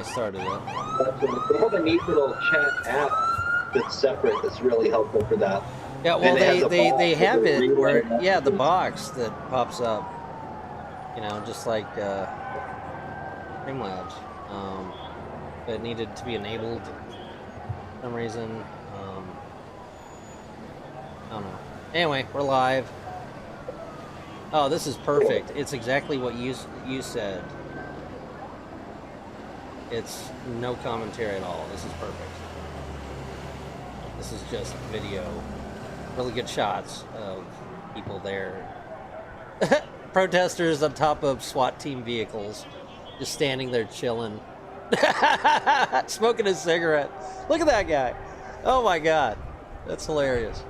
I started it. They have a neat little chat app that's separate that's really helpful for that. Yeah, well, And it has a box they with have the it where, relay yeah, the messages. box that pops up, you know, just like Streamlabs. But it needed to be enabled for some reason. I don't know. Anyway, we're live. Oh, this is perfect. It's exactly what you said. It's no commentary at all. This is perfect. This is just video. Really good shots of people there. Protesters on top of SWAT team vehicles. Just standing there chilling. Smoking a cigarette. Look at that guy. Oh my god. That's hilarious.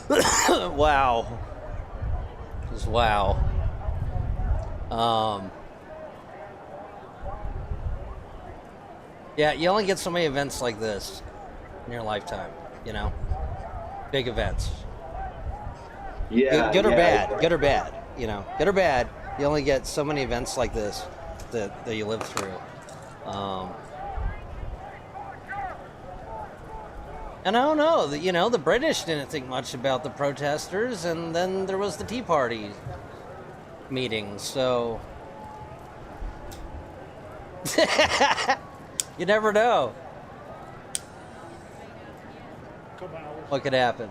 Wow. Just wow. Yeah, you only get so many events like this in your lifetime, you know? Big events. Yeah. Good or yeah, bad, good or bad, you know? Good or bad, you only get so many events like this that you live through. And I don't know, you know, the British didn't think much about the protesters, and then there was the Tea Party meeting, so... You never know what could happen.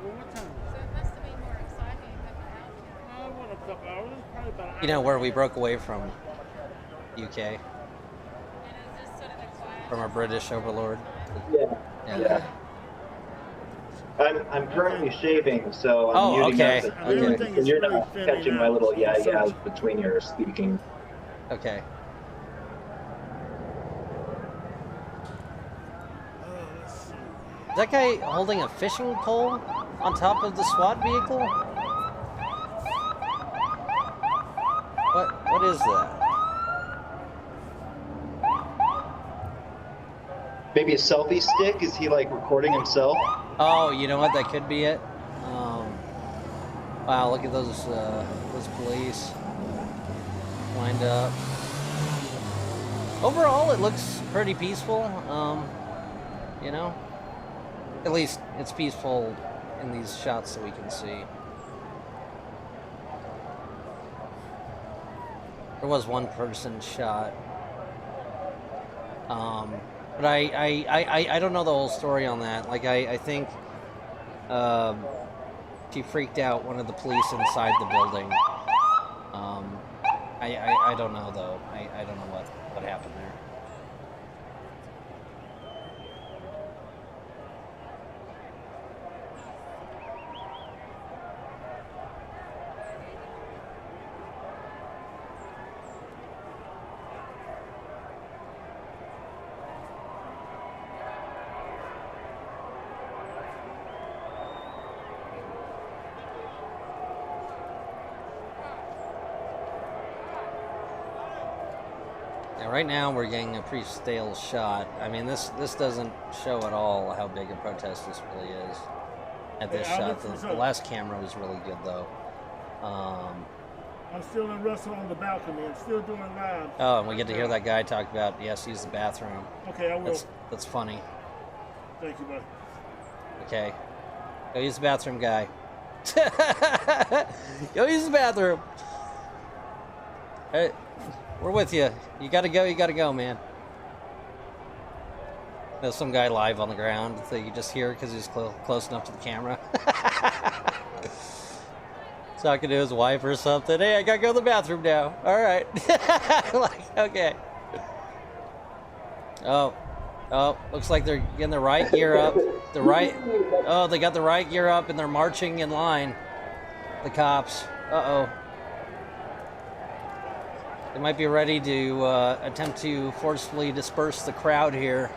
Well, what time? So it must have been more exciting than the out. What, a couple hours? Probably about an You know, hour. where we broke away from UK, And it's just sort of a quiet. from our British overlord. Yeah. Yeah. I'm currently shaving, so I'm Oh, muting okay, up the okay. Everything so is you're really not thinning catching my out. little yeah So- yeahs between your speaking. Okay. Let's see. Is that guy holding a fishing pole on top of the SWAT vehicle? What is that? Maybe a selfie stick? Is he like recording himself? Oh, you know what? That could be it. Wow, look at those police lined up. Overall, it looks pretty peaceful. You know, at least it's peaceful in these shots that we can see. There was one person shot. But I don't know the whole story on that. Like, I think she freaked out one of the police inside the building. I don't know, though. I don't know what happened there. Yeah, right now we're getting a pretty stale shot. I mean, this doesn't show at all how big a protest this really is. At this Hey, shot, Albert, the last camera was really good though. I'm still in Russell on the balcony. I'm still doing live. Oh, and we get to hear that guy talk about yes, use the bathroom. Okay, I will. That's funny. Thank you, buddy. Okay, go use the bathroom, guy. Go use the bathroom. Hey, we're with you. You gotta go. You gotta go, man. There's some guy live on the ground that you just hear because he's close enough to the camera. Talking to his wife or something. Hey, I gotta go to the bathroom now. All right. Like, okay. Oh, looks like they're getting the right gear up. Oh, they got the right gear up and they're marching in line. The cops. Uh-oh. They might be ready to attempt to forcefully disperse the crowd here.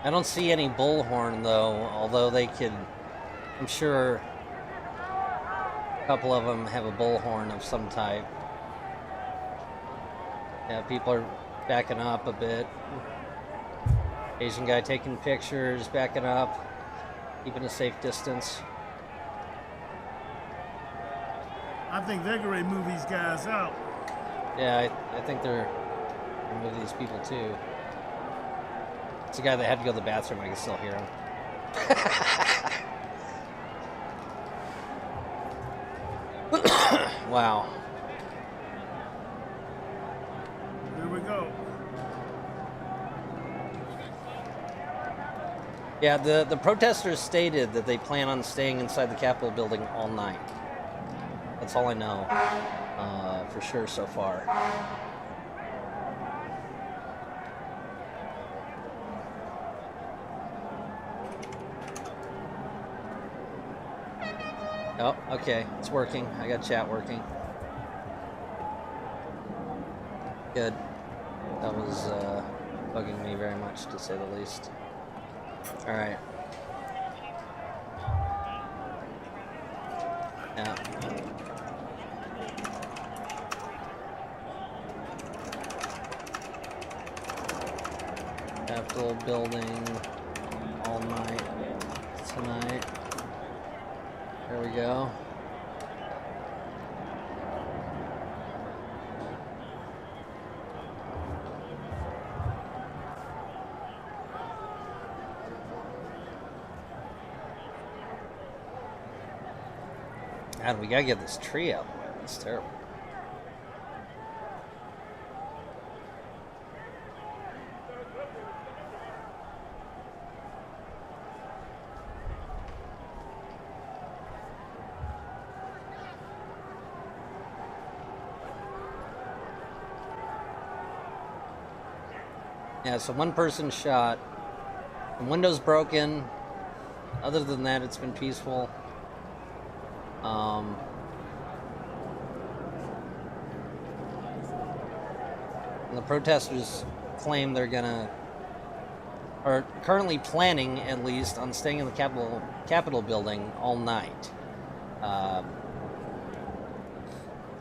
I don't see any bullhorn though, although they could, I'm sure a couple of them have a bullhorn of some type. Yeah, people are backing up a bit. Asian guy taking pictures, backing up, keeping a safe distance. I think they're going to move these guys out. Yeah, I think they're moving these people too. It's a guy that had to go to the bathroom. I can still hear him. Wow. Here we go. Yeah, the protesters stated that they plan on staying inside the Capitol building all night. That's all I know for sure so far. Oh, okay, it's working. I got chat working. Good. That was bugging me very much, to say the least. All right. Yeah. Capitol building all night tonight. There we go. God, we gotta get this tree out of the way. It's terrible. Yeah, so one person shot. The window's broken. Other than that, it's been peaceful. And the protesters claim they're gonna, or currently planning at least, on staying in the Capitol building all night.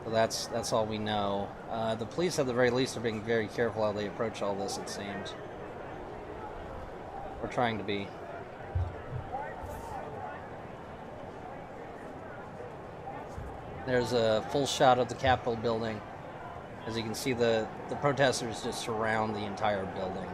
So that's all we know. The police, at the very least, are being very careful how they approach all this, it seems. Or trying to be. There's a full shot of the Capitol building. As you can see, the protesters just surround the entire building.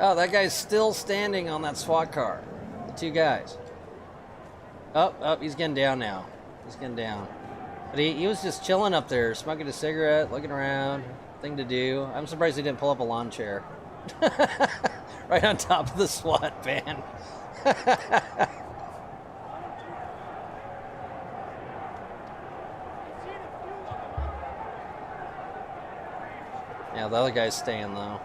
Oh, that guy's still standing on that SWAT car. The two guys. Oh, he's getting down now. He's getting down. But he was just chilling up there, smoking a cigarette, looking around. Thing to do. I'm surprised he didn't pull up a lawn chair. Right on top of the SWAT van. Yeah, the other guy's staying, though.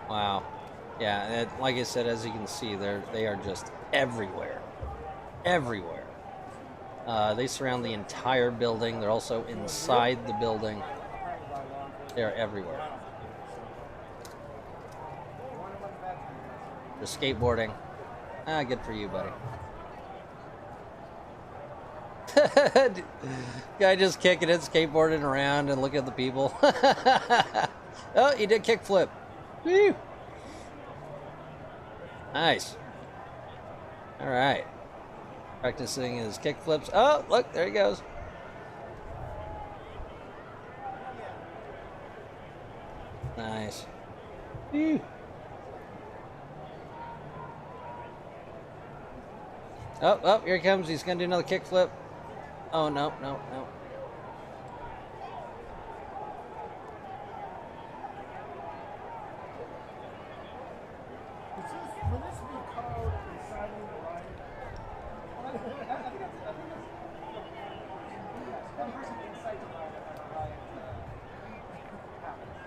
Wow. Yeah, like I said, as you can see, they are just everywhere. Everywhere. They surround the entire building. They're also inside the building. They're everywhere. for skateboarding. Ah, good for you, buddy. Guy just kicking it, skateboarding around, and looking at the people. Oh, he did kickflip. Woo! Nice. All right. Practicing his kickflips. Oh, look, there he goes. Nice. Woo. Oh, oh, here he comes. He's going to do another kickflip. Oh, no, no, no. Will this be called inciting the riot? I think one person can incite the riot and a riot happens.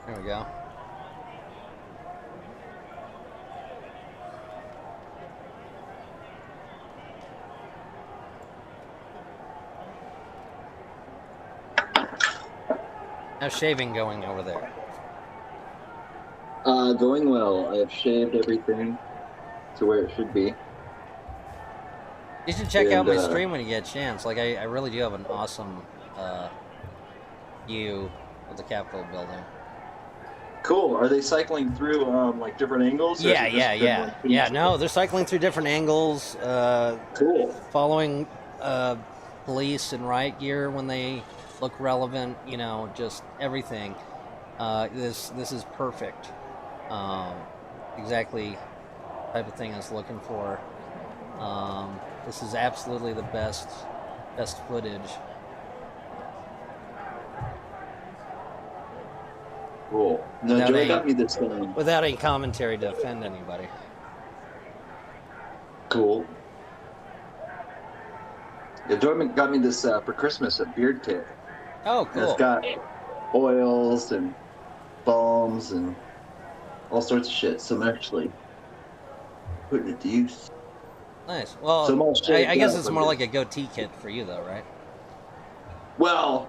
There we go. How's shaving going over there? Going well. I have shaved everything to where it should be. You should check out my And, stream when you get a chance. Like, I really do have an awesome view of the Capitol building. Cool. Are they cycling through like different angles? or Yeah, is it yeah, just been yeah. one piece? Yeah, no, they're cycling through different angles, Cool. following police and riot gear when they look relevant, you know, just everything. This is perfect. Exactly the type of thing I was looking for. This is absolutely the best footage. Cool. No, Now Joey they- got me this thing. Without any commentary to offend anybody. Cool. Yeah, Joey got me this for Christmas, a beard kit. Oh, And cool. it's got oils and balms and all sorts of shit. So I'm actually putting it to use. Nice. Well, So I'm all I shaved guess up it's with more it. like a goatee kit for you, though, right? Well,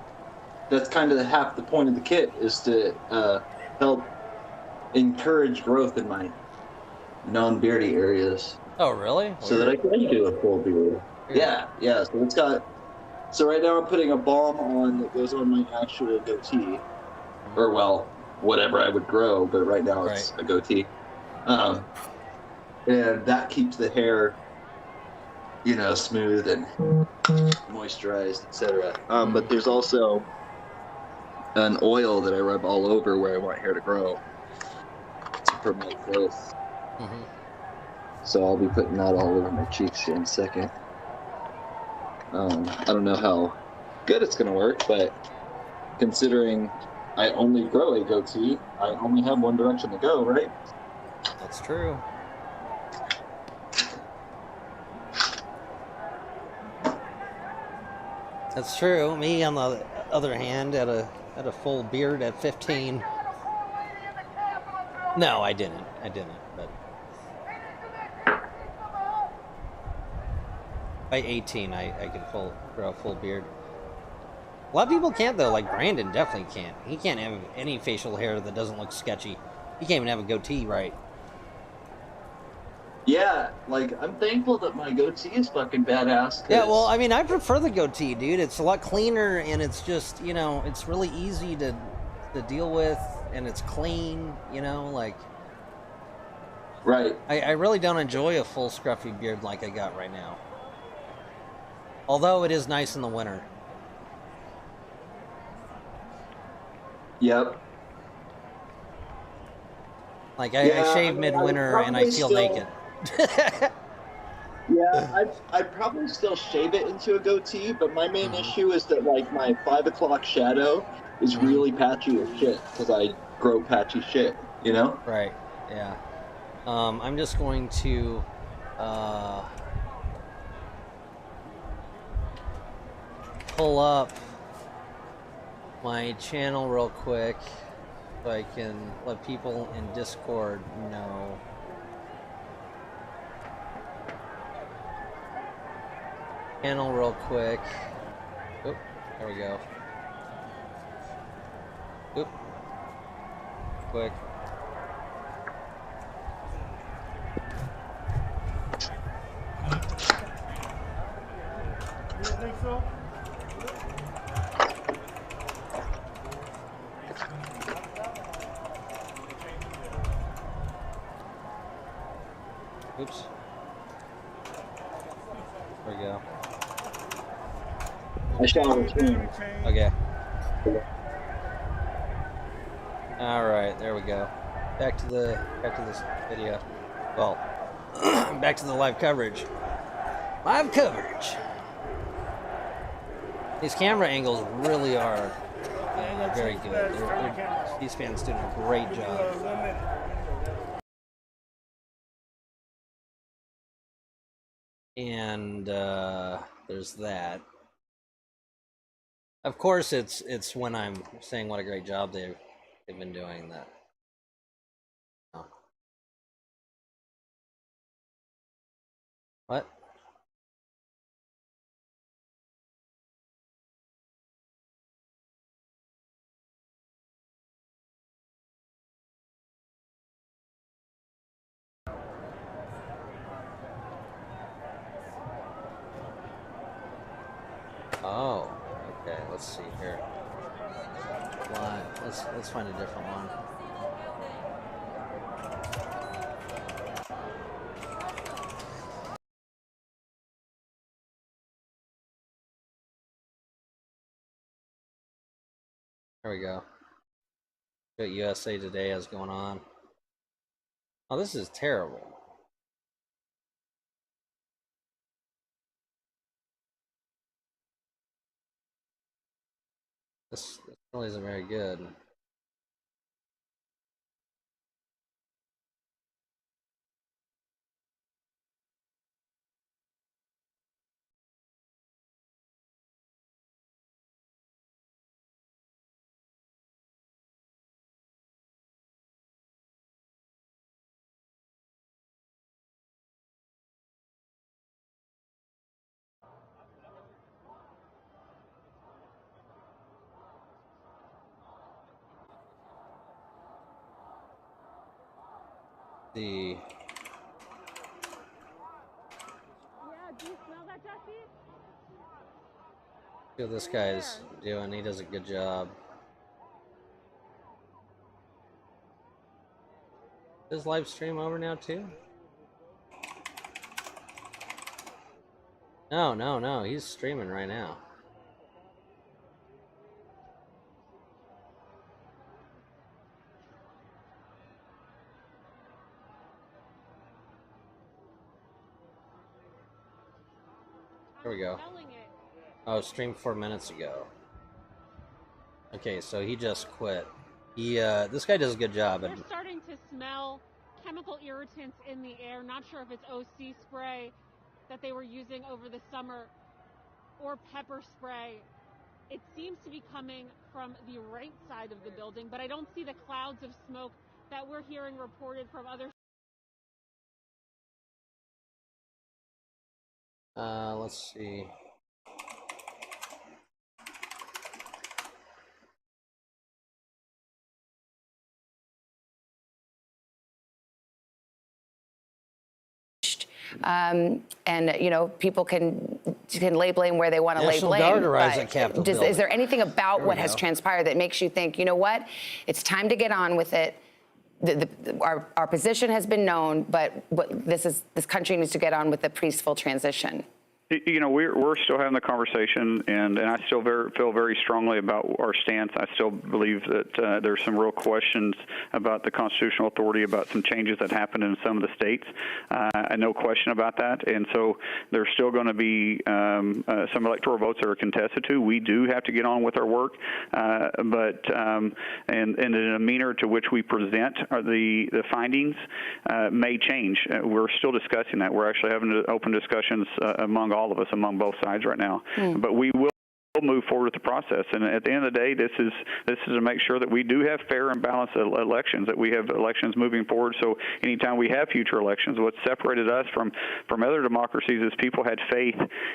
that's kind of half the point of the kit is to help encourage growth in my non-beardy areas, Oh, really? so that I can do a full beard. Yeah, yeah. So it's got. So right now I'm putting a balm on that goes on my actual goatee, or well, whatever I would grow, but right now it's a goatee, and that keeps the hair, you know, smooth and moisturized, etc. But there's also an oil that I rub all over where I want hair to grow to promote growth. Mm-hmm. So I'll be putting that all over my cheeks here in a second. I don't know how good it's gonna work, but considering I only grow a goatee, I only have one direction to go, right? That's true. That's true. Me, on the other hand, had a full beard at 15. No, I didn't. But by 18, I could grow a full beard. A lot of people can't, though. Like Brandon definitely can't. He can't have any facial hair that doesn't look sketchy. He can't even have a goatee right. Yeah, like I'm thankful that my goatee is fucking badass. Yeah, well, I mean, I prefer the goatee, dude. It's a lot cleaner, and it's just, you know, it's really easy to deal with, and it's clean, you know, like. Right. I really don't enjoy a full scruffy beard like I got right now. Although it is nice in the winter. Yep. Like, I shave mean, midwinter and I feel naked. Yeah, I'd probably still shave it into a goatee, but my main issue is that like my 5 o'clock shadow is really patchy as shit because I grow patchy shit, you know? Right, yeah. I'm just going to pull up my channel real quick so I can let people in Discord know. Channel real quick. Oop, there we go. Oop. Quick. You don't think so? Oops. There we go. I shall return. Okay. All right, there we go. Back to this video. Well, back to the live coverage. Live coverage. These camera angles really are very good. C-SPAN's doing a great job. 1 minute. And there's that. Of course, it's when I'm saying what a great job they've been doing that. Oh. What? Oh, okay. Let's see here. Live. Let's find a different one. There we go. What USA Today has going on. Oh, this is terrible. This really isn't very good. The Yeah, do you smell that, Jesse? see what this guy's doing. He does a good job. Is live stream over now too? No. He's streaming right now. There we go. Oh, streamed 4 minutes ago. Okay, so he just quit. He this guy does a good job. They're starting to smell chemical irritants in the air. Not sure if it's OC spray that they were using over the summer or pepper spray. It seems to be coming from the right side of the building, but I don't see the clouds of smoke that we're hearing reported from other. Let's see. And, people can lay blame where they want to lay National blame. Guard arrives at Capitol building. Is there anything about There we what has go. transpired that makes you think, you know what, it's time to get on with it? Our position has been known, but this country needs to get on with the peaceful transition. We're still having the conversation, and I still feel very strongly about our stance. I still believe that there's some real questions about the constitutional authority, about some changes that happened in some of the states. No question about that. And so there's still going to be some electoral votes that are contested too. We do have to get on with our work, but the demeanor to which we present the findings may change. We're still discussing that. We're actually having open discussions among all of us, among both sides right now. But we will move forward with the process, and at the end of the day, this is to make sure that we do have fair and balanced elections, that we have elections moving forward. So anytime we have future elections, what separated us from other democracies is people had faith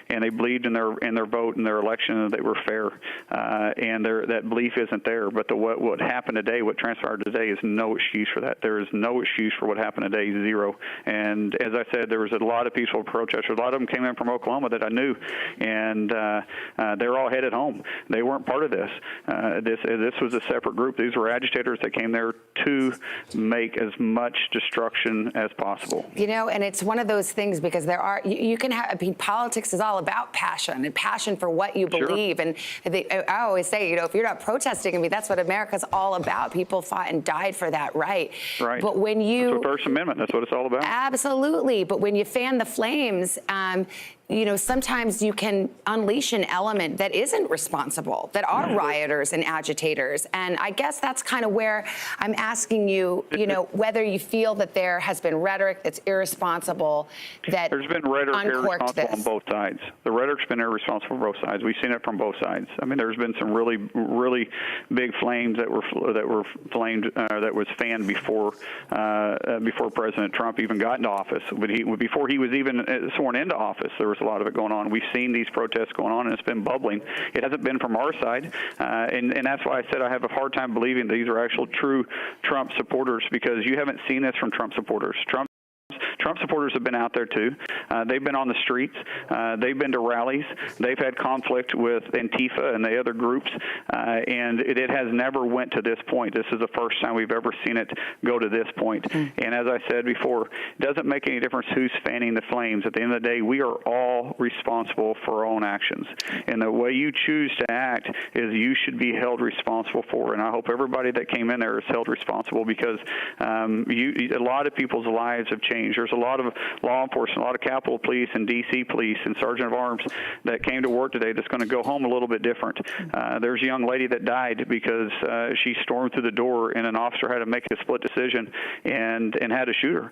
and they believed in their vote and their election, and they were fair, and that belief isn't there. But what happened today, what transpired today, is no excuse for that. There is no excuse for what happened today, zero. And as I said, there was a lot of peaceful protesters. A lot of them came in from Oklahoma that I knew, and they're all headed home. They weren't part of this. This was a separate group. These were agitators that came there to make as much destruction as possible. And it's one of those things, because you can have, politics is all about passion and passion for what you believe. Sure. And I always say, if you're not protesting, that's what America's all about. People fought and died for that right. Right. But when you... That's the First Amendment. That's what it's all about. Absolutely. But when you fan the flames, sometimes you can unleash an element that isn't responsible, that are rioters and agitators. And I guess that's kind of where I'm asking you, whether you feel that there has been rhetoric that's irresponsible, that there's been rhetoric irresponsible on this. both sides. The rhetoric's been irresponsible on both sides. We've seen it from both sides. There's been some really, really big flames that were flamed, that was fanned before President Trump even got into office. Before he was even sworn into office, there was a lot of it going on. We've seen these protests going on, and it's been bubbling. It hasn't been from our side, and that's why I said I have a hard time believing these are actual true Trump supporters, because you haven't seen this from Trump supporters. Trump supporters have been out there too. They've been on the streets. They've been to rallies. They've had conflict with Antifa and the other groups, and it has never went to this point. This is the first time we've ever seen it go to this point. And as I said before, it doesn't make any difference who's fanning the flames. At the end of the day, we are all responsible for our own actions. And the way you choose to act is you should be held responsible for. And I hope everybody that came in there is held responsible, because a lot of people's lives have changed. There's a lot of law enforcement, a lot of Capitol Police and D.C. Police and Sergeant of Arms that came to work today that's going to go home a little bit different. There's a young lady that died because she stormed through the door and an officer had to make a split decision and had to shoot her.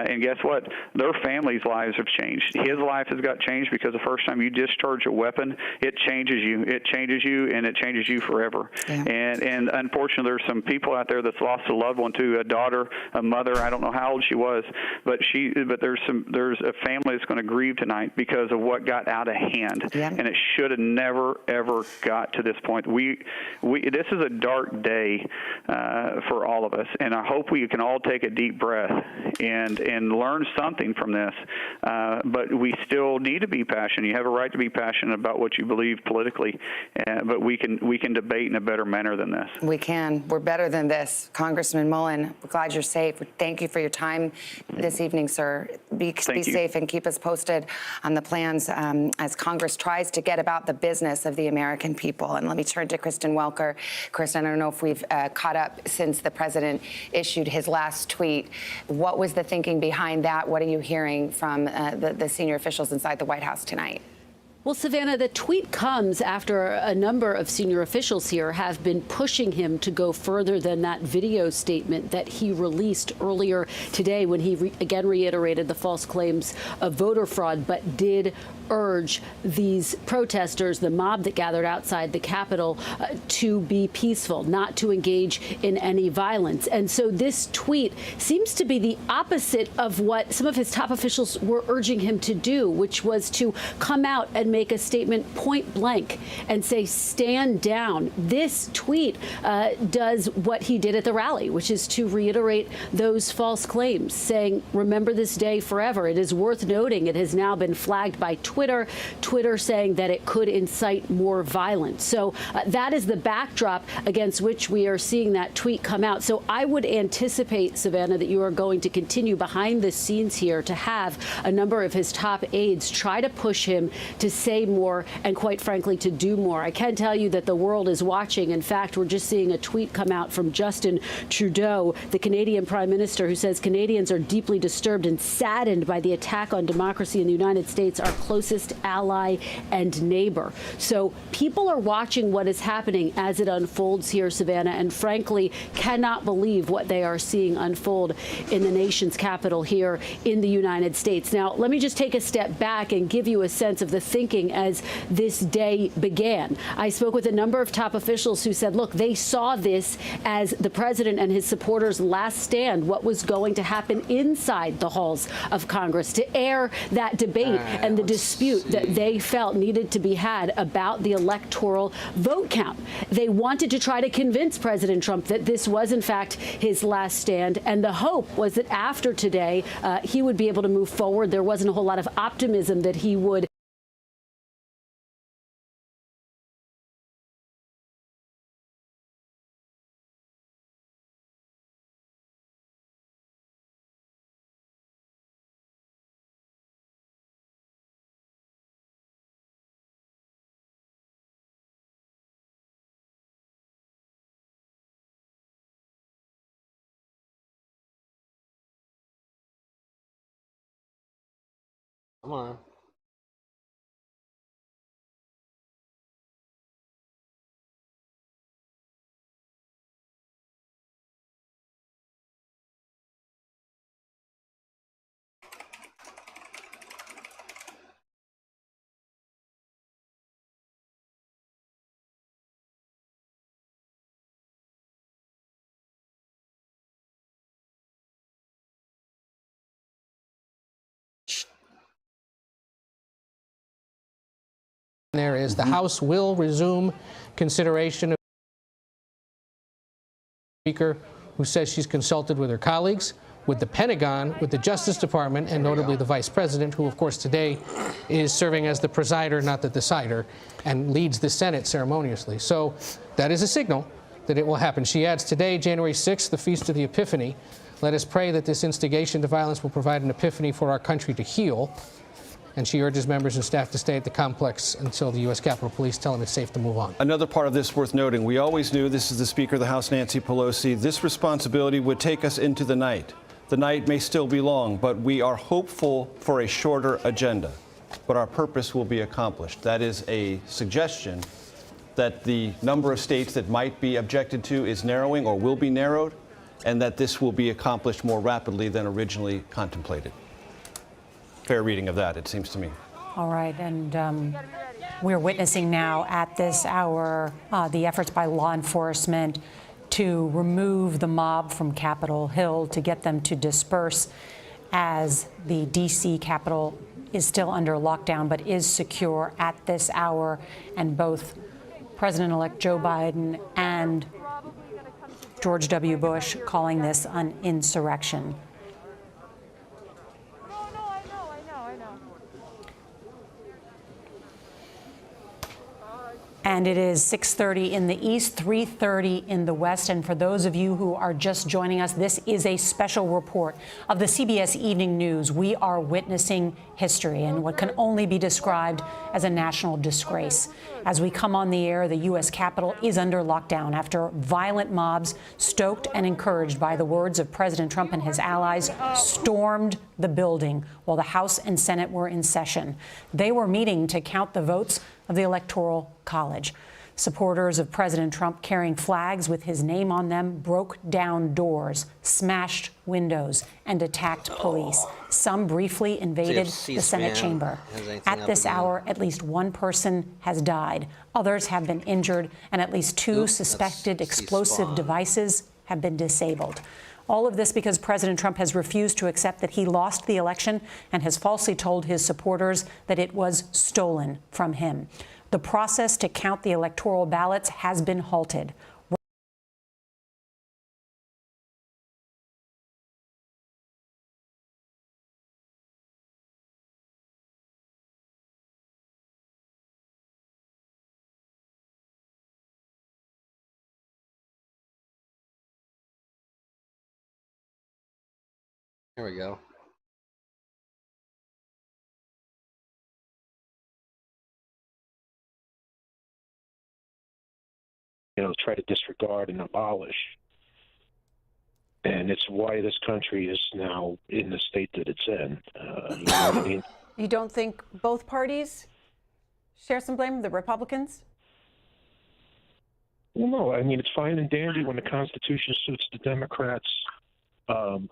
And guess what? Their families' lives have changed. His life has got changed because the first time you discharge a weapon, it changes you. It changes you, and it changes you forever. Yeah. And unfortunately, there's some people out there that's lost a loved one too, a daughter, a mother. I don't know how old she was, but there's a family that's going to grieve tonight because of what got out of hand, and it should have never ever got to this point. This is a dark day for all of us, and I hope we can all take a deep breath and learn something from this. But we still need to be passionate. You have a right to be passionate about what you believe politically, but we can debate in a better manner than this. We can. We're better than this. Congressman Mullen, we're glad you're safe. Thank you for your time this evening, sir. Be safe and keep us posted on the plans as Congress tries to get about the business of the American people. And let me turn to Kristen Welker. Kristen, I don't know if we've caught up since the president issued his last tweet. What was the thinking behind that? What are you hearing from the senior officials inside the White House tonight? Well, Savannah, the tweet comes after a number of senior officials here have been pushing him to go further than that video statement that he released earlier today, when he again reiterated the false claims of voter fraud, but did urge these protesters, the mob that gathered outside the Capitol, to be peaceful, not to engage in any violence. And so this tweet seems to be the opposite of what some of his top officials were urging him to do, which was to come out and make a statement point blank and say, stand down. This tweet does what he did at the rally, which is to reiterate those false claims, saying, remember this day forever. It is worth noting it has now been flagged by Twitter saying that it could incite more violence. So that is the backdrop against which we are seeing that tweet come out. So I would anticipate, Savannah, that you are going to continue behind the scenes here to have a number of his top aides try to push him to say more and, quite frankly, to do more. I can tell you that the world is watching. In fact, we're just seeing a tweet come out from Justin Trudeau, the Canadian Prime Minister, who says Canadians are deeply disturbed and saddened by the attack on democracy in the United States, our closest ally and neighbor. So people are watching what is happening as it unfolds here, Savannah, and frankly cannot believe what they are seeing unfold in the nation's capital here in the United States. Now, let me just take a step back and give you a sense of the thinking as this day began. I spoke with a number of top officials who said, look, they saw this as the president and his supporters' last stand, what was going to happen inside the halls of Congress, to air that debate and the dispute that they felt needed to be had about the electoral vote count. They wanted to try to convince President Trump that this was, in fact, his last stand. And the hope was that after today, he would be able to move forward. There wasn't a whole lot of optimism that he would. Come on. There is the House will resume consideration of the Speaker, who says she's consulted with her colleagues, with the Pentagon, with the Justice Department, and notably the Vice President, who, of course, today is serving as the presider, not the decider, and leads the Senate ceremoniously. So that is a signal that it will happen. She adds, today, January 6th, the Feast of the Epiphany. Let us pray that this instigation to violence will provide an epiphany for our country to heal. And she urges members and staff to stay at the complex until the U.S. Capitol Police tell them it's safe to move on. Another part of this worth noting, we always knew, this is the Speaker of the House, Nancy Pelosi, this responsibility would take us into the night. The night may still be long, but we are hopeful for a shorter agenda. But our purpose will be accomplished. That is a suggestion that the number of states that might be objected to is narrowing or will be narrowed, and that this will be accomplished more rapidly than originally contemplated. Fair reading of that, it seems to me. All right, and we're witnessing now at this hour the efforts by law enforcement to remove the mob from Capitol Hill, to get them to disperse, as the D.C. Capitol is still under lockdown but is secure at this hour. And both President-elect Joe Biden and George W. Bush calling this an insurrection. And it is 6:30 in the east, 3:30 in the west. And for those of you who are just joining us, this is a special report of the CBS Evening News. We are witnessing history and what can only be described as a national disgrace. As we come on the air, the U.S. Capitol is under lockdown after violent mobs, stoked and encouraged by the words of President Trump and his allies, stormed the building while the House and Senate were in session. They were meeting to count the votes of the Electoral College. Supporters of President Trump carrying flags with his name on them broke down doors, smashed windows, and attacked police. Some briefly invaded the Senate chamber. At this hour, at least one person has died. Others have been injured, and at least two suspected explosive devices have been disabled. All of this because President Trump has refused to accept that he lost the election and has falsely told his supporters that it was stolen from him. The process to count the electoral ballots has been halted. There we go. Try to disregard and abolish. And it's why this country is now in the state that it's in. You know what I mean? You don't think both parties share some blame, the Republicans? Well, no. I mean, it's fine and dandy when the Constitution suits the Democrats'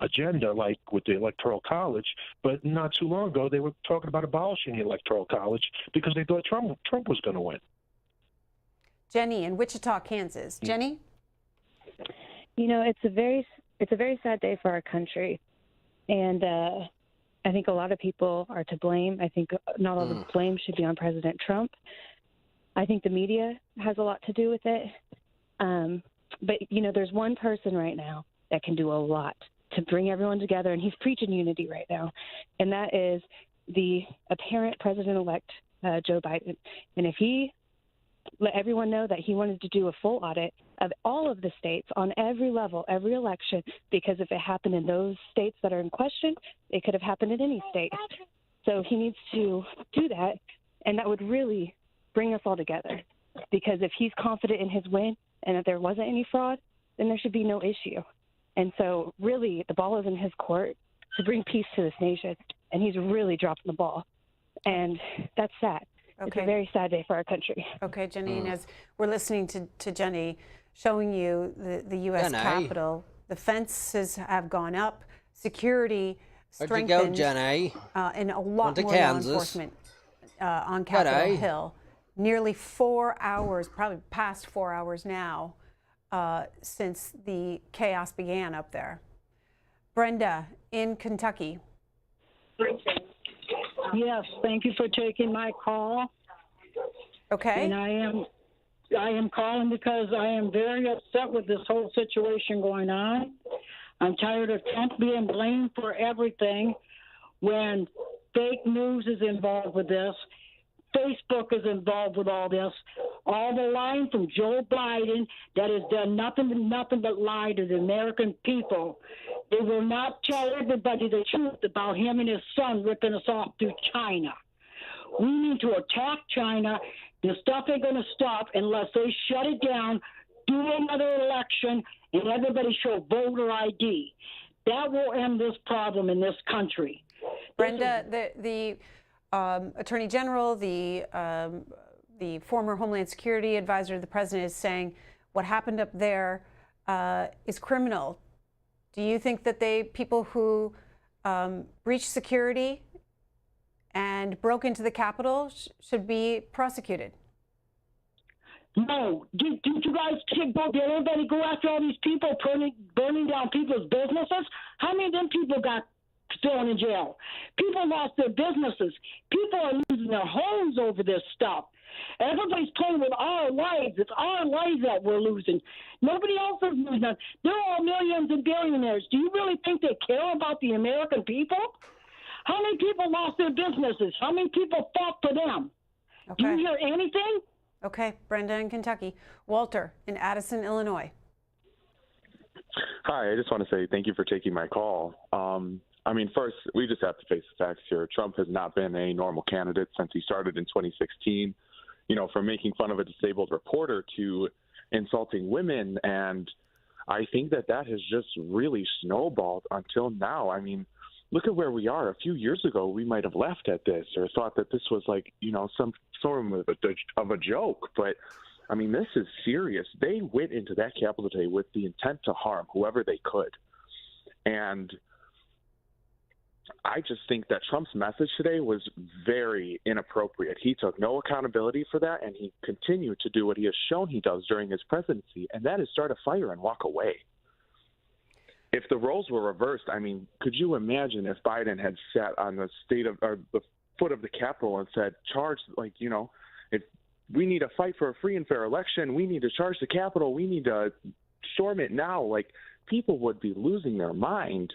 agenda, like with the Electoral College. But not too long ago, they were talking about abolishing the Electoral College because they thought Trump was going to win. Jenny in Wichita, Kansas. Jenny? It's a very sad day for our country. And I think a lot of people are to blame. I think not all the blame should be on President Trump. I think the media has a lot to do with it. But there's one person right now that can do a lot to bring everyone together, and he's preaching unity right now. And that is the apparent president-elect, Joe Biden. And if he let everyone know that he wanted to do a full audit of all of the states on every level, every election, because if it happened in those states that are in question, it could have happened in any state. So he needs to do that, and that would really bring us all together. Because if he's confident in his win and that there wasn't any fraud, then there should be no issue. And so really the ball is in his court to bring peace to this nation, and he's really dropping the ball. And that's sad. Okay. It's a very sad day for our country. Okay, Jenny, and as we're listening to Jenny showing you the U.S. Capitol, the fences have gone up, security strengthened. Where'd you go, Jenny? And a lot more law enforcement on Capitol Hill. Nearly 4 hours, probably past 4 hours now, since the chaos began up there. Brenda in Kentucky. Yes, thank you for taking my call. Okay. And I am calling because I am very upset with this whole situation going on. I'm tired of Trump being blamed for everything when fake news is involved with this. Facebook is involved with all this. All the lying from Joe Biden that has done nothing but lie to the American people. They will not tell everybody the truth about him and his son ripping us off through China. We need to attack China. The stuff ain't going to stop unless they shut it down, do another election, and everybody show voter ID. That will end this problem in this country. Brenda, the Attorney General, the former Homeland Security advisor to the president is saying what happened up there is criminal. Do you think that people who breached security and broke into the Capitol should be prosecuted? No. Did you guys did everybody go after all these people burning down people's businesses? How many of them people got thrown in jail? People lost their businesses. People are losing their homes over this stuff. Everybody's playing with our lives. It's our lives that we're losing. Nobody else is losing them. They're all millions and billionaires. Do you really think they care about the American people? How many people lost their businesses? How many people fought for them? Okay. Do you hear anything? Okay, Brenda in Kentucky. Walter in Addison, Illinois. Hi, I just want to say thank you for taking my call. First, we just have to face the facts here. Trump has not been a normal candidate since he started in 2016. From making fun of a disabled reporter to insulting women. And I think that has just really snowballed until now. Look at where we are. A few years ago, we might have laughed at this or thought that this was some sort of a joke. But, this is serious. They went into that Capitol today with the intent to harm whoever they could. And I just think that Trump's message today was very inappropriate. He took no accountability for that, and he continued to do what he has shown he does during his presidency, and that is start a fire and walk away. if the roles were reversed, I mean, could you imagine if Biden had sat on the the foot of the Capitol and said, charge, like, you know, if we need to fight for a free and fair election, we need to charge the Capitol, we need to storm it now, like, people would be losing their mind.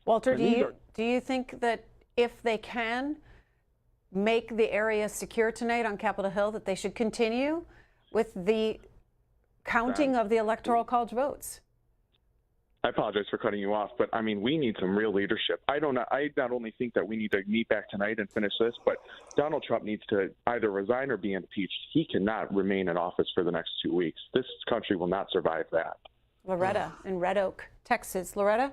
Walter, do you think that if they can make the area secure tonight on Capitol Hill, that they should continue with the counting of the Electoral College votes? I apologize for cutting you off, but I mean, we need some real leadership. I not only think that we need to meet back tonight and finish this, but Donald Trump needs to either resign or be impeached. He cannot remain in office for the next 2 weeks. This country will not survive that. Loretta in Red Oak, Texas. Loretta?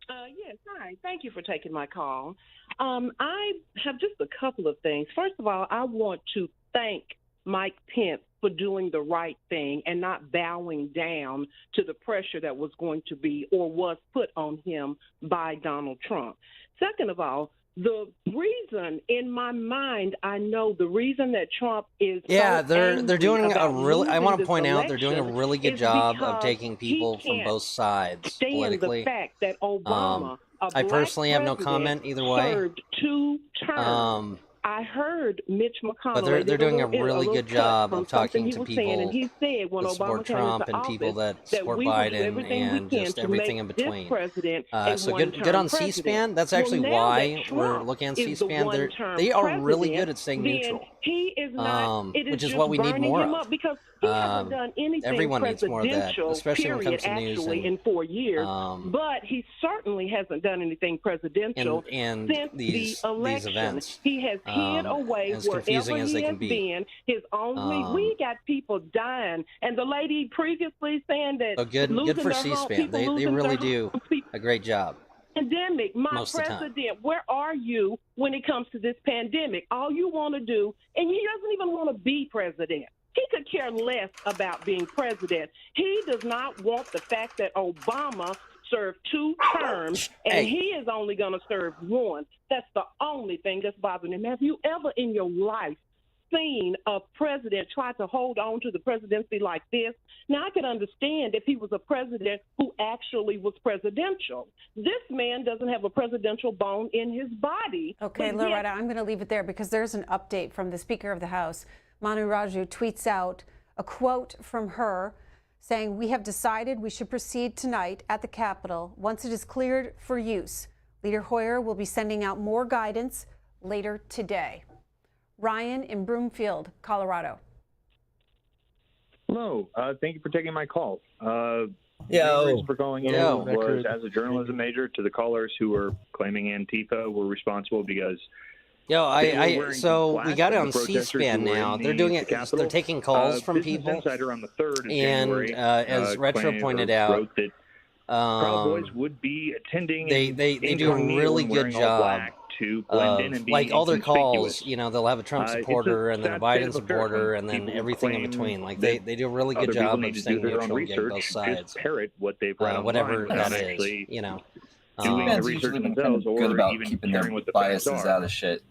Yes, hi. Thank you for taking my call. I have just a couple of things. First of all, I want to thank Mike Pence for doing the right thing and not bowing down to the pressure that was going to be or was put on him by Donald Trump. Second of all, the reason in my mind, I know the reason that Trump is they're doing a really. I want to point out they're doing a really good job of taking people from both sides politically. The fact that Obama, I personally have no comment either way. Served 2 terms. I heard Mitch McConnell. But they're doing a really good job of talking to people and he said when that Obama support came Trump into and people office, that support Biden and just everything in between. So good on C-SPAN. That's actually why we're looking at C-SPAN. They are really good at staying neutral, he is not, which is what we need more of. Because he hasn't done anything everyone needs more of that, especially when it comes to news. In 4 years, but he certainly hasn't done anything presidential and since these election. Events. He has hid away as wherever confusing as he they has can be. been. His only we got people dying, and the lady previously saying that So good for C-SPAN. They really do a great job. Pandemic, my president, where are you when it comes to this pandemic? All you want to do, and he doesn't even want to be president. He could care less about being president. He does not want the fact that Obama served 2 terms and he is only going to serve 1. That's the only thing that's bothering him. Have you ever in your life seen a president try to hold on to the presidency like this? Now, I could understand if he was a president who actually was presidential. This man doesn't have a presidential bone in his body. Okay, Loretta, I'm going to leave it there because there's an update from the Speaker of the House. Manu Raju tweets out a quote from her saying, "We have decided we should proceed tonight at the Capitol once it is cleared for use. Leader Hoyer will be sending out more guidance later today." Ryan in Broomfield, Colorado. Hello. Thank you for taking my call. The reason for calling in was as a journalism major to the callers who were claiming Antifa were responsible because so we got it on C-SPAN now. They're doing it. They're taking calls from people. Insider on the 3rd of and January, as Retro pointed out, that Proud Boys would be attending. They do a really good job to blend in and be like all their calls. inconspicuous. They'll have a Trump supporter and then a Biden supporter and then everything in between. Like they do a really good job of staying neutral and getting both sides. Just parrot what they've read whatever online, that actually, is, doing the research themselves, or good about even keeping sharing their what the biases facts are. out of shit.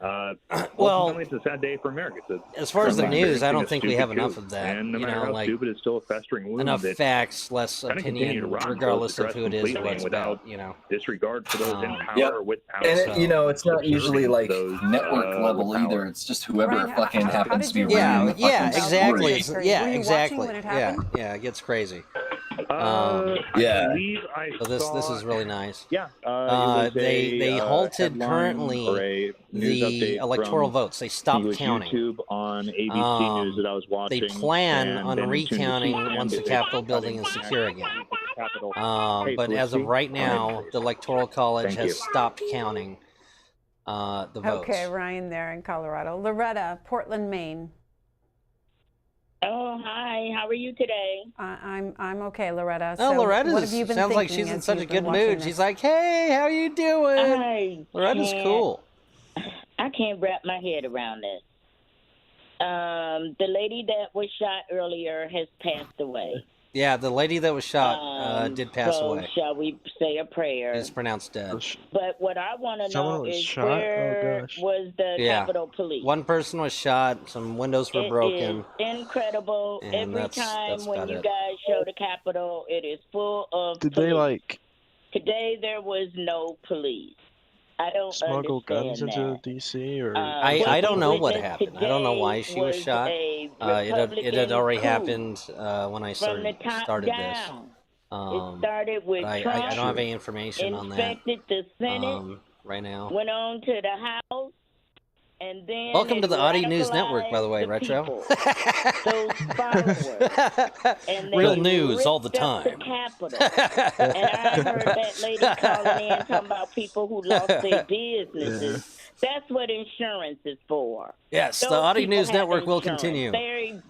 Ultimately, it's a sad day for America. As far as the news, I don't think we have enough of that. And no matter how stupid, it's still a festering wound. Enough that facts, less opinion, regardless of who it is or what it's about. Disregard for those in power with power. And it's not usually like network level either. It's just whoever fucking happens to be running the fucking exactly. story. Exactly. Yeah, it gets crazy. I believe I so this is really nice. Yeah. They halted currently the electoral votes. They stopped counting. YouTube on ABC News that I was watching. They plan on recounting once the Capitol building is secure again. But as of right now, the Electoral College has stopped counting the votes. Okay, Ryan there in Colorado. Loretta, Portland, Maine. Oh, hi. How are you today? I'm okay, Loretta. Oh, So Loretta what have you been sounds like thinking she's in as such a you've been good watching mood. this? She's like, "Hey, how you doing?" Loretta's cool. I can't wrap my head around this. The lady that was shot earlier has passed away. Yeah, the lady that was shot did pass so away. Shall we say a prayer? She's pronounced dead. But what I want to Someone know was is shot? where was the Capitol Police? One person was shot. Some windows were broken. It is incredible. And Every that's time when about you it. guys show the Capitol. It is full of Did police. they like Today there was no police. I don't smuggle guns understand into D.C. or? I don't know what witnessed happened. I don't know why she was was shot. a It had already Republican happened when I from the started top this. down. It started with But Trump. I don't have any information on that inspected the Senate. right now. Went on to the House. And then Welcome to the Audi News radicalized Network, by the way, the Retro. people, those followers. And they Real news all the ripped up time. The Capitol. And I heard that lady calling in talking about people who lost their businesses. That's what insurance is for. Yes, Those the Audi people News have Network will insurance. continue.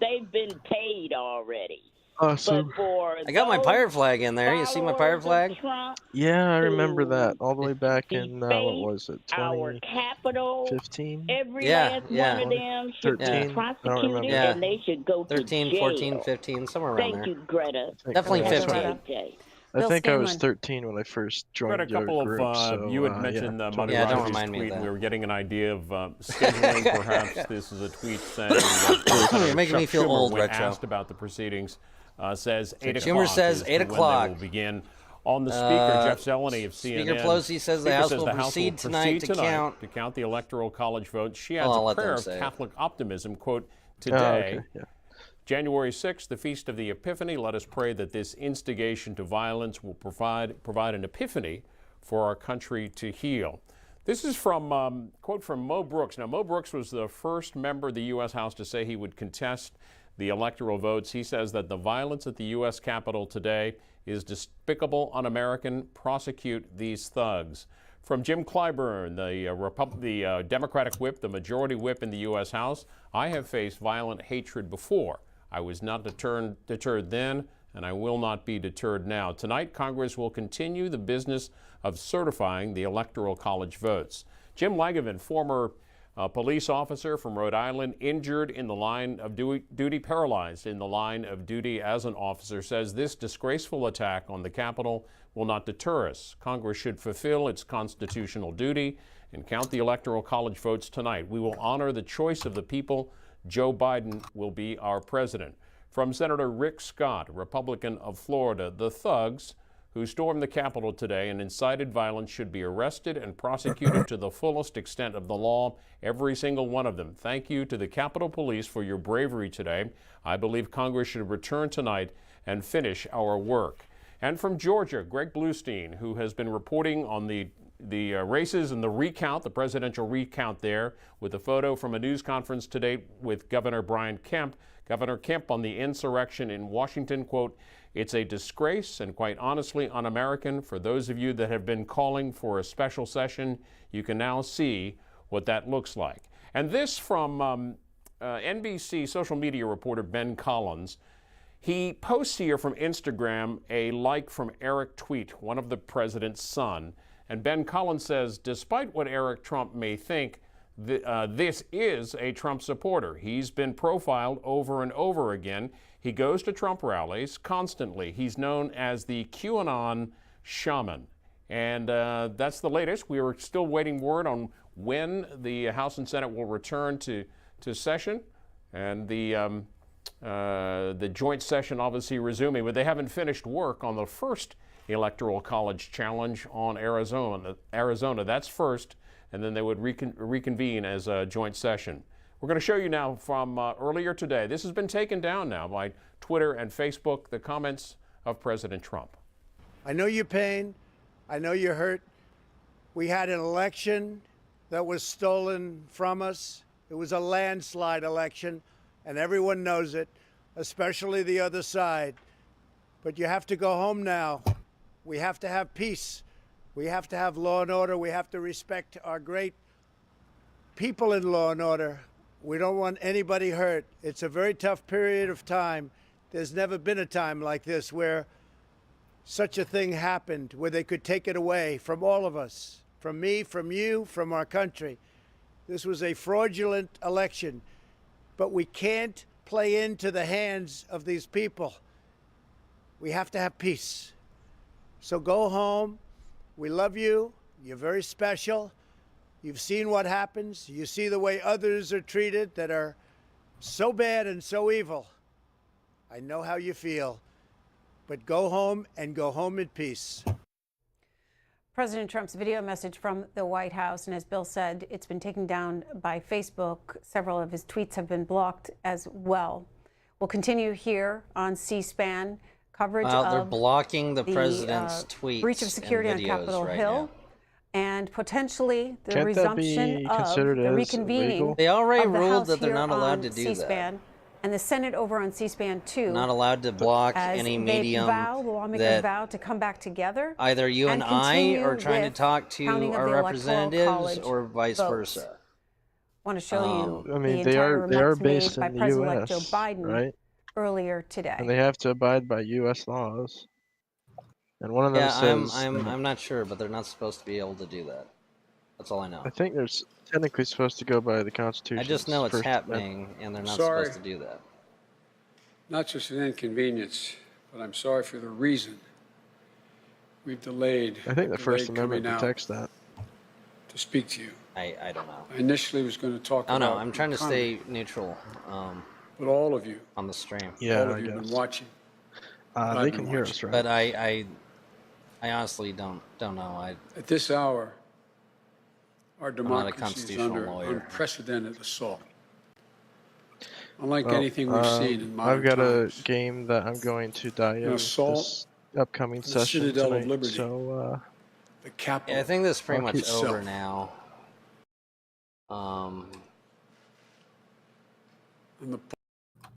They've been paid already. Awesome. But for I got my those pirate flag in there. You see my pirate followers of flag? Trump Yeah, I remember that all the way back in what was it, our Capitol, 2015? every Yeah, last yeah. one of them should 13? be I don't prosecuted remember. Yeah. and they should go 13, to jail. 14, 15, somewhere around Thank there. you, Greta. Definitely Yeah, 15. Have a great day. I Bill think I was Scanlon. 13 when I first joined Read a couple your of, group. So, you had yeah, mentioned Monty Yeah, don't Rogers' remind me of tweet, and that. we were getting an idea of scheduling, perhaps. This is a tweet saying that You're making me Chuck feel Schumer, old, when Retro. asked about the proceedings, says 8 Schumer o'clock says is 8 when o'clock. they will begin. On the speaker, Jeff Zeleny of CNN. Speaker Pelosi says the Speaker House says will the House proceed tonight to count. the Electoral College votes. She Well, adds I'll a let prayer them of say it. Catholic optimism, quote, Oh, today. okay, yeah. January 6th, the Feast of the Epiphany. Let us pray that this instigation to violence will provide an epiphany for our country to heal. This is from quote from Mo Brooks. Now, Mo Brooks was the first member of the U.S. House to say he would contest the electoral votes. He says that the violence at the U.S. Capitol today is despicable, un-American. Prosecute these thugs. From Jim Clyburn, the Democratic whip, the majority whip in the U.S. House, I have faced violent hatred before. I was not deterred then, and I will not be deterred now. Tonight, Congress will continue the business of certifying the Electoral College votes. Jim Langevin, former police officer from Rhode Island, injured in the line of duty, paralyzed in the line of duty as an officer, says this disgraceful attack on the Capitol will not deter us. Congress should fulfill its constitutional duty and count the Electoral College votes tonight. We will honor the choice of the people. Joe Biden will be our president. From Senator Rick Scott, Republican of Florida, the thugs who stormed the Capitol today and incited violence should be arrested and prosecuted to the fullest extent of the law, every single one of them. Thank you to the Capitol Police for your bravery today. I believe Congress should return tonight and finish our work. And from Georgia, Greg Bluestein, who has been reporting on the races and the recount, the presidential recount there, with a photo from a news conference today with Governor Brian Kemp. Governor Kemp on the insurrection in Washington, quote, "It's a disgrace and quite honestly un-American. For those of you that have been calling for a special session, you can now see what that looks like." And this from NBC social media reporter Ben Collins. He posts here from Instagram a like from Eric Tweet, one of the president's son. And Ben Collins says, despite what Eric Trump may think, this is a Trump supporter. He's been profiled over and over again. He goes to Trump rallies constantly. He's known as the QAnon shaman. And that's the latest. We are still waiting word on when the House and Senate will return to session. And the joint session obviously resuming, but they haven't finished work on the first Electoral College challenge on Arizona. That's first, and then they would reconvene as a joint session. We're going to show you now from earlier today. This has been taken down now by Twitter and Facebook, the comments of President Trump. I know your pain. I know you're hurt. We had an election that was stolen from us. It was a landslide election, and everyone knows it, especially the other side. But you have to go home now. We have to have peace. We have to have law and order. We have to respect our great people in law and order. We don't want anybody hurt. It's a very tough period of time. There's never been a time like this where such a thing happened, where they could take it away from all of us, from me, from you, from our country. This was a fraudulent election, but we can't play into the hands of these people. We have to have peace. So go home. We love you. You're very special. You've seen what happens. You see the way others are treated that are so bad and so evil. I know how you feel. But go home and go home in peace. President Trump's video message from the White House, and as Bill said, it's been taken down by Facebook. Several of his tweets have been blocked as well. We'll continue here on C-SPAN coverage of they're blocking the president's tweets breach of security and on videos Capitol right Hill. now. And potentially the Can't that be resumption of considered the as reconvening. illegal? They already of the ruled House that they're here not allowed on to do C-SPAN, that. and the Senate over on C-SPAN too. Not allowed to block as any they medium the lawmakers that vow to come back together. either you and I continue are trying to with talk to counting of our the Electoral representatives College or vice votes. versa. I want to show you I mean, the they entire are remarks based made by in the President-elect Joe U.S., Biden right? earlier today. And they have to abide by U.S. laws. And one of them Yeah, says, I'm not sure, but they're not supposed to be able to do that. That's all I know. I think there's technically supposed to go by the Constitution. I just know it's happening, and they're not supposed to do that. Not just an inconvenience, but I'm sorry for the reason we've delayed. I think the First delayed Amendment coming out protects that. to speak to you. I don't know. I initially was going to talk Oh about. no, I'm trying to economy, stay neutral. But all of you, on the stream. Yeah, all I of you have guess. been watching. They I've can been hear watching. us, right? But I honestly don't know. At this hour, our not a democracy is constitutional under lawyer. unprecedented assault. Unlike Well, anything we've seen in modern I've got times. a game that I'm going to dive in assault this upcoming on the session Citadel of tonight. Liberty. So, The capital. Yeah, I think this is pretty I'll much keep- over now. And the